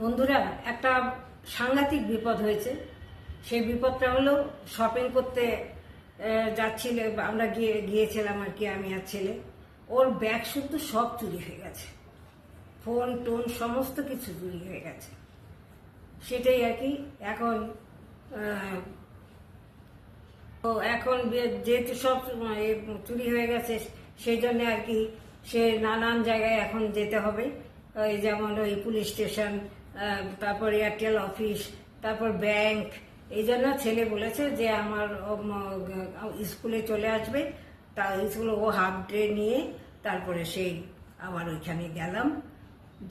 বন্ধুরা, একটা সাংঘাতিক বিপদ হয়েছে। সেই বিপদটা হলো, শপিং করতে যাচ্ছিল, আমরা গিয়েছিলাম আর কি, আমি আর ছেলে। ওর ব্যাগ শুদ্ধ সব চুরি হয়ে গেছে, ফোন টোন সমস্ত কিছু চুরি হয়ে গেছে। সেটাই আর কি। এখন যেহেতু সব চুরি হয়ে গেছে, সেই জন্য আর কি সে নানান জায়গায় এখন যেতে হবে। ওই যেমন ওই পুলিশ স্টেশন, তারপর এয়ারটেল অফিস, তারপর ব্যাংক। এই জন্য ছেলে বলেছে যে আমার স্কুলে চলে আসবে, তা স্কুলে ও হাফ ডে নিয়ে তারপরে সেই আবার ওইখানে গেলাম,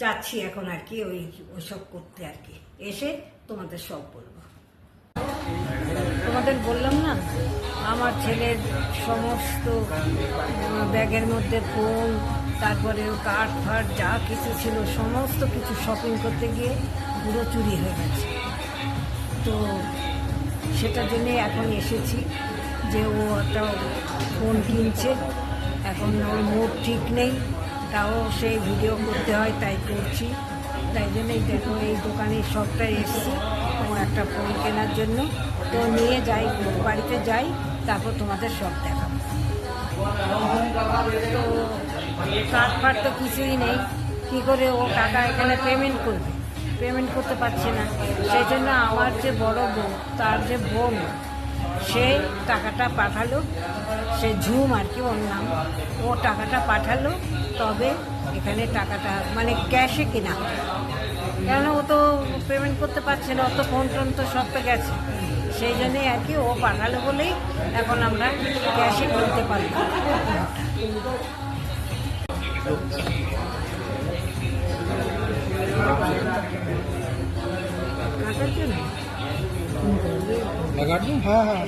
যাচ্ছি এখন আর কি ওইসব করতে আর কি। এসে তোমাদের সব বলবো। তোমাদের বললাম না, আমার ছেলের সমস্ত ব্যাগের মধ্যে ফোন, তারপরে কার্ড ফার্ড যা কিছু ছিল সমস্ত কিছু শপিং করতে গিয়ে পুরো চুরি হয়ে গেছে। তো সেটার জন্যে এখন এসেছি যে ও একটা ফোন কিনছে। এখন ওর মুড ঠিক নেই, তাও সেই ভিডিও করতে হয়, তাই করছি। তাই জন্যই দেখো এই দোকানে সবটাই এসেছি ও একটা ফোন কেনার জন্য। তো নিয়ে যাই, বাড়িতে যাই, তারপর তোমাদের সব দেখাবো। তো কার্ড ফার্ড তো কিছুই নেই, কী করে ও টাকা এখানে পেমেন্ট করবে? পেমেন্ট করতে পারছে না। সেই জন্য আমার যে বড় বোন, তার যে বোন, সে টাকাটা পাঠালো, সে ঝুম আর কি ওর নাম, ও টাকাটা পাঠালো, তবে এখানে টাকাটা মানে ক্যাশে কিনা, কেন ও তো পেমেন্ট করতে পারছে না, অত ফোন টোন তো সব তো গেছে। সেই জন্যই আর কি ও পাঠালো বলেই এখন আমরা ক্যাশে কিনতে পারি। हाँ हाँ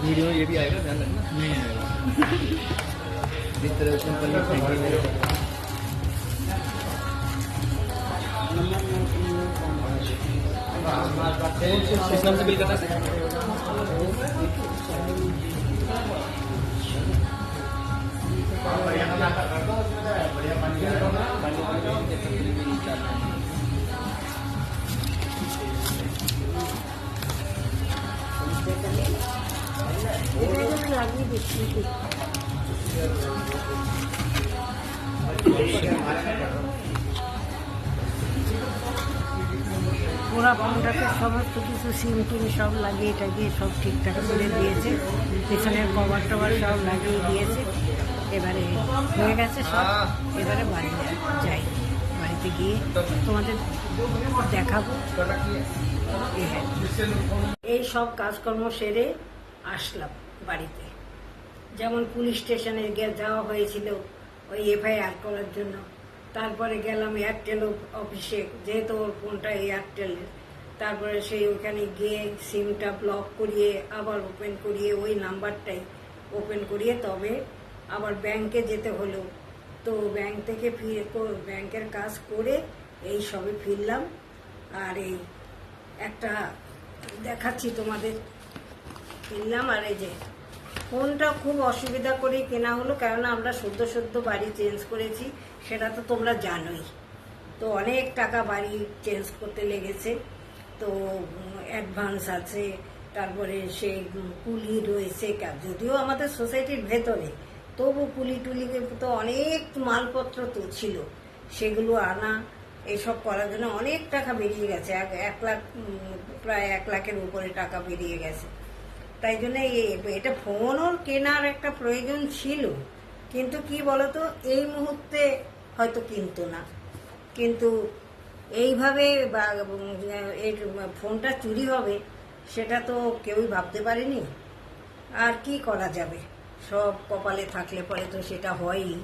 वीडियो ये भी आएगा, ध्यान रखना। नहीं आएगा जिस तरह से अपन ये फेंकेंगे। किस नाम से बिल करना है? লাগিয়ে দিচ্ছি। ওরা ফোনটাকে সমস্ত কিছু সিম টিম সব লাগিয়ে টাগিয়ে সব ঠিকঠাক করে দিয়েছে, পেছনের কভার টভার সব লাগিয়ে দিয়েছে। এবারে হয়ে গেছে সব, এবারে বাড়ি যাই, বাড়িতে গিয়ে তোমাদের দেখাবো। এই সব কাজকর্ম সেরে আসলাম বাড়িতে। যেমন পুলিশ স্টেশনে যাওয়া হয়েছিল ওই এফআইআর করার জন্য, তারপরে গেলাম এয়ারটেল অফিসে, যেহেতু ওর ফোনটা এয়ারটেলের। তারপরে সেই ওখানে গিয়ে সিমটা ব্লক করিয়ে আবার ওপেন করিয়ে ওই নাম্বারটাই ওপেন করিয়ে তবে আবার ব্যাংকে যেতে হলো। তো ব্যাংক থেকে ব্যাংকের কাজ করে এই সবে ফিরলাম। আর এই একটা দেখাচ্ছি তোমাদের, কিনলাম। আর এই যে ফোনটা খুব অসুবিধা করেই কেনা হলো, কেননা আমরা সদ্য বাড়ি চেঞ্জ করেছি, সেটা তো তোমরা জানোই। তো অনেক টাকা বাড়ি চেঞ্জ করতে লেগেছে, তো অ্যাডভান্স আছে, তারপরে সেই কুলি রয়েছে, যদিও আমাদের সোসাইটির ভেতরে, তবু কুলি টুলি তো অনেক মালপত্র তো ছিল, সেগুলো আনা এইসব করার জন্য অনেক টাকা বেরিয়ে গেছে। 1 লাখ, প্রায় 1 লাখের উপরে টাকা বেরিয়ে গেছে। তাই জন্য এটা ফোনও কেনার একটা প্রয়োজন ছিল, কিন্তু কি বলতো, এই মুহূর্তে হয়তো কিনতো না, কিন্তু এইভাবে এর ফোনটা চুরি হবে সেটা তো কেউই ভাবতে পারেনি। আর কি করা যাবে, সব কপালে থাকলে পরে তো সেটা হয়ই।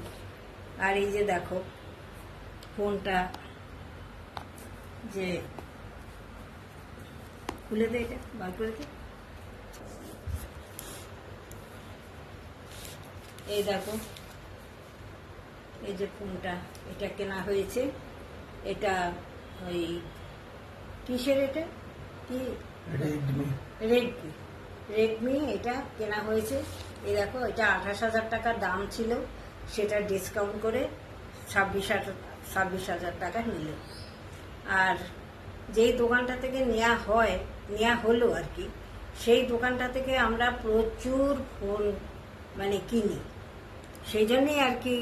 আর এই যে দেখো ফোনটা, যে খুলে দে, এটা বার করে দে। এই দেখো এই যে ফোনটা, এটা কেনা হয়েছে। এটা ওই কিসের, এটা কি, রেডমি। রেডমি এটা কেনা হয়েছে। এই দেখো, এটা 28,000 টাকা দাম ছিল, সেটা ডিসকাউন্ট করে 26,000 টাকা নিল। আর যেই দোকানটা থেকে নেওয়া হলো আর কি, সেই দোকানটা থেকে আমরা প্রচুর ফোন মানে কিনি। সেই জন্যই আর কি,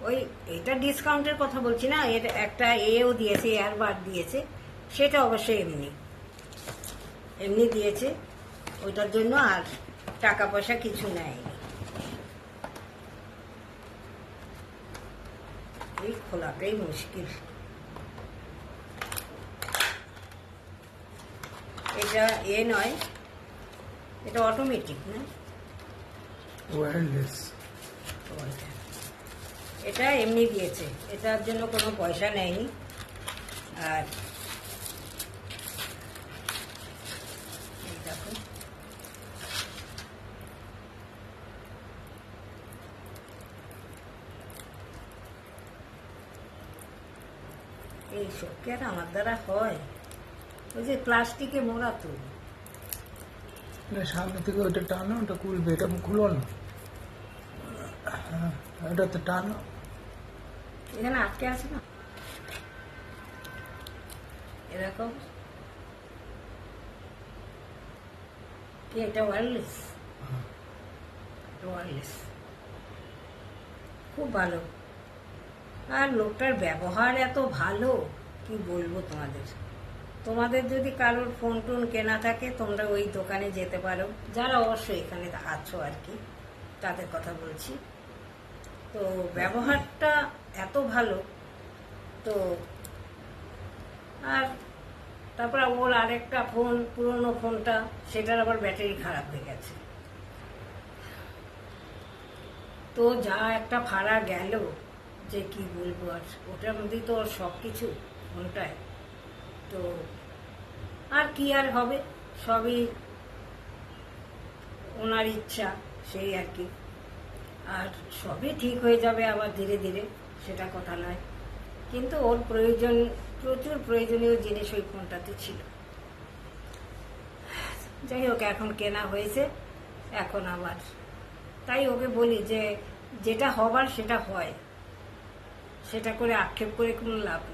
ওই এটা ডিসকাউন্টের কথা বলছি না, এর একটা এও দিয়েছে, এয়ারবাড দিয়েছে, সেটা অবশ্যই এমনি দিয়েছে, ওইটার জন্য আর টাকা পয়সা কিছু নেয়নি। এই খোলাটাই মুশকিল। এটা নয়, এটা অটোমেটিক না, ওয়্যারলেস। এটা এমনি দিয়েছে, এটার জন্য কোনো পয়সা নেয়নি। আর এই দেখো, এইসব কি আর আমার দ্বারা হয়? ওই যে প্লাস্টিকে মোড়া তো, সামনে থেকে ওইটা টানো, ওটা খুলবে, এটা খুলো না। হ্যাঁ, এটা তো টানো। এখানে আটকে আছে না, এরকম কি, এটা ওয়্যারলেস, খুব ভালো। আর লোকটার ব্যবহার এত ভালো, কি বলবো তোমাদের যদি কারোর ফোন টোন কেনা থাকে, তোমরা ওই দোকানে যেতে পারো, যারা অবশ্যই এখানে আছো আর কি, তাদের কথা বলছি। তো ব্যবহারটা এত ভালো। তো আর তারপর ওর আরেকটা ফোন, পুরনো ফোনটা, সেটার আবার ব্যাটারি খারাপ হয়ে গেছে। তো যা একটা ভাড়া গেল, যে কি বলবো, আর ওটার মধ্যেই তো ওর সব কিছু ফোনটায়। তো আর কি আর হবে, সবই ওনার ইচ্ছা, সেই আর কি। আর সবই ঠিক হয়ে যাবে আবার ধীরে ধীরে, সেটা কথা নয়। কিন্তু ওর প্রচুর প্রয়োজনীয় জিনিস ওই ফোনটাতে ছিল। যাই হোক, এখন কেনা হয়েছে, এখন আবার তাই ওকে বলি যে যেটা হবার সেটা হয়, সেটা করে আক্ষেপ করে কোনো লাভ নেই।